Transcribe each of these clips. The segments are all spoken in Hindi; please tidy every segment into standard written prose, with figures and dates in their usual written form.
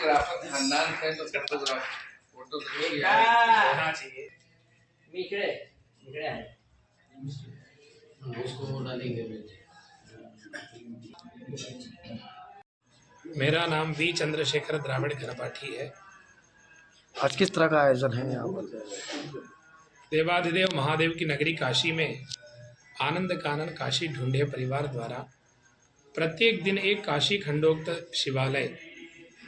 फोटोग्राफर खानदान है तो फोटो होना चाहिए। उसको डालेंगे। मेरा नाम वी चंद्रशेखर द्राविड़ घनपाठी है। आज किस तरह का आयोजन है यहाँ पर? देवाधिदेव महादेव की नगरी काशी में आनंद कानन काशी ढूंढे परिवार द्वारा प्रत्येक दिन एक काशी खंडोक्त शिवालय,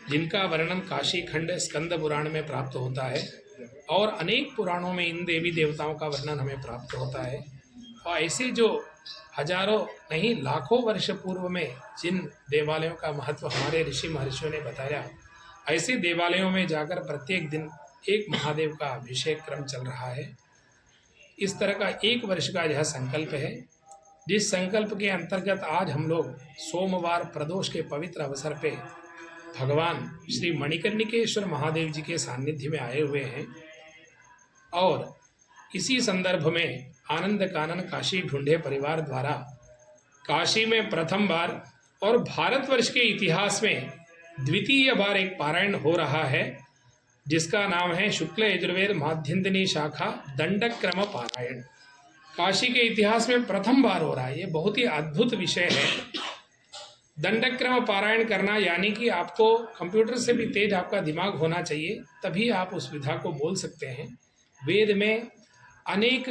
जिनका वर्णन काशी खंड स्कंद पुराण में प्राप्त होता है और अनेक पुराणों में इन देवी देवताओं का वर्णन हमें प्राप्त होता है। और ऐसे जो हजारों नहीं लाखों वर्ष पूर्व में जिन देवालयों का महत्व हमारे ऋषि महर्षियों ने बताया, ऐसे देवालयों में जाकर प्रत्येक दिन एक महादेव का अभिषेक क्रम चल रहा है। इस तरह का 1 वर्ष का यह संकल्प है, जिस संकल्प के अंतर्गत आज हम लोग सोमवार प्रदोष के पवित्र अवसर पे भगवान श्री मणिकर्णिकेश्वर महादेव जी के सानिध्य में आए हुए हैं। और इसी संदर्भ में आनंद कानन काशी ढूंढे परिवार द्वारा काशी में प्रथम बार और भारतवर्ष के इतिहास में द्वितीय बार एक पारायण हो रहा है, जिसका नाम है शुक्ल यजुर्वेद माध्यन्दिनी शाखा दंडक क्रम पारायण। काशी के इतिहास में प्रथम बार हो रहा है। ये बहुत ही अद्भुत विषय है। दंडक क्रम पारायण करना यानी कि आपको कंप्यूटर से भी तेज आपका दिमाग होना चाहिए, तभी आप उस विधा को बोल सकते हैं। वेद में अनेक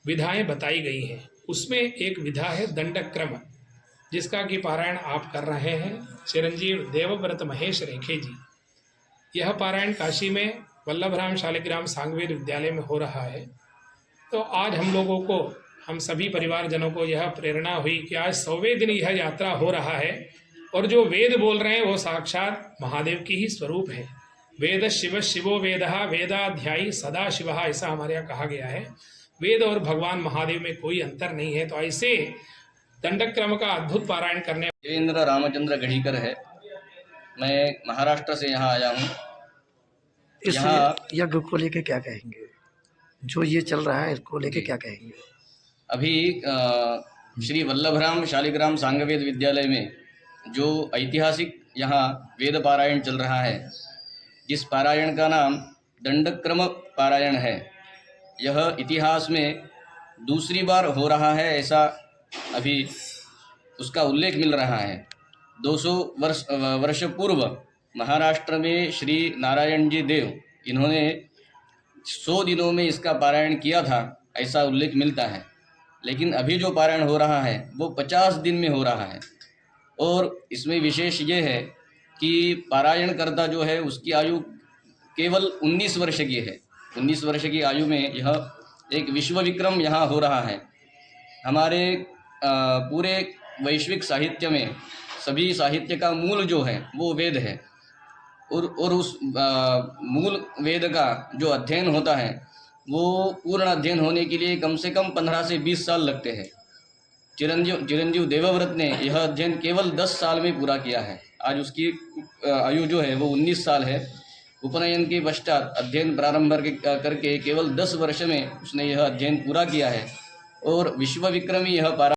विधाएं बताई गई हैं, उसमें एक विधा है दंडक क्रम, जिसका कि पारायण आप कर रहे हैं चिरंजीव देवव्रत महेश रेखे जी। यह पारायण काशी में वल्लभराम शालिग्राम सांगवेद विद्यालय में हो रहा है। तो आज हम लोगों को, हम सभी परिवारजनों को यह प्रेरणा हुई कि आज 100वें दिन यह यात्रा हो रहा है और जो वेद बोल रहे हैं वो साक्षात महादेव की ही स्वरूप है। वेद शिव शिवो वेदः वेदाध्यायी सदा शिवः, ऐसा हमारे यहाँ कहा गया है। वेद और भगवान महादेव में कोई अंतर नहीं है। तो ऐसे दंडक क्रम का अद्भुत पारायण करने देवेंद्र रामचंद्र गढ़ीकर है। मैं महाराष्ट्र से यहाँ आया हूँ। इस यज्ञ को लेके क्या कहेंगे? जो ये चल रहा है इसको लेके क्या कहेंगे? अभी श्री वल्लभराम शालिग्राम सांगवेद विद्यालय में जो ऐतिहासिक यहाँ वेद पारायण चल रहा है, जिस पारायण का नाम दंडक्रम पारायण है, यह इतिहास में दूसरी बार हो रहा है, ऐसा अभी उसका उल्लेख मिल रहा है। 200 वर्ष पूर्व महाराष्ट्र में श्री नारायण जी देव, इन्होंने 100 दिनों में इसका पारायण किया था, ऐसा उल्लेख मिलता है। लेकिन अभी जो पारायण हो रहा है वो 50 दिन में हो रहा है। और इसमें विशेष ये है कि पारायण करता जो है उसकी आयु केवल 19 वर्ष की है। 19 वर्ष की आयु में यह एक विश्व विक्रम यहाँ हो रहा है। हमारे पूरे वैश्विक साहित्य में सभी साहित्य का मूल जो है वो वेद है। और उस मूल वेद का जो अध्ययन होता है वो पूर्ण अध्ययन होने के लिए कम से कम 15 से 20 साल लगते हैं। चिरंजीव देवव्रत ने यह अध्ययन केवल 10 साल में पूरा किया है। आज उसकी आयु जो है वो 19 साल है। उपनयन के पश्चात अध्ययन प्रारंभ करके केवल 10 वर्ष में उसने यह अध्ययन पूरा किया है और विश्व विक्रमी यह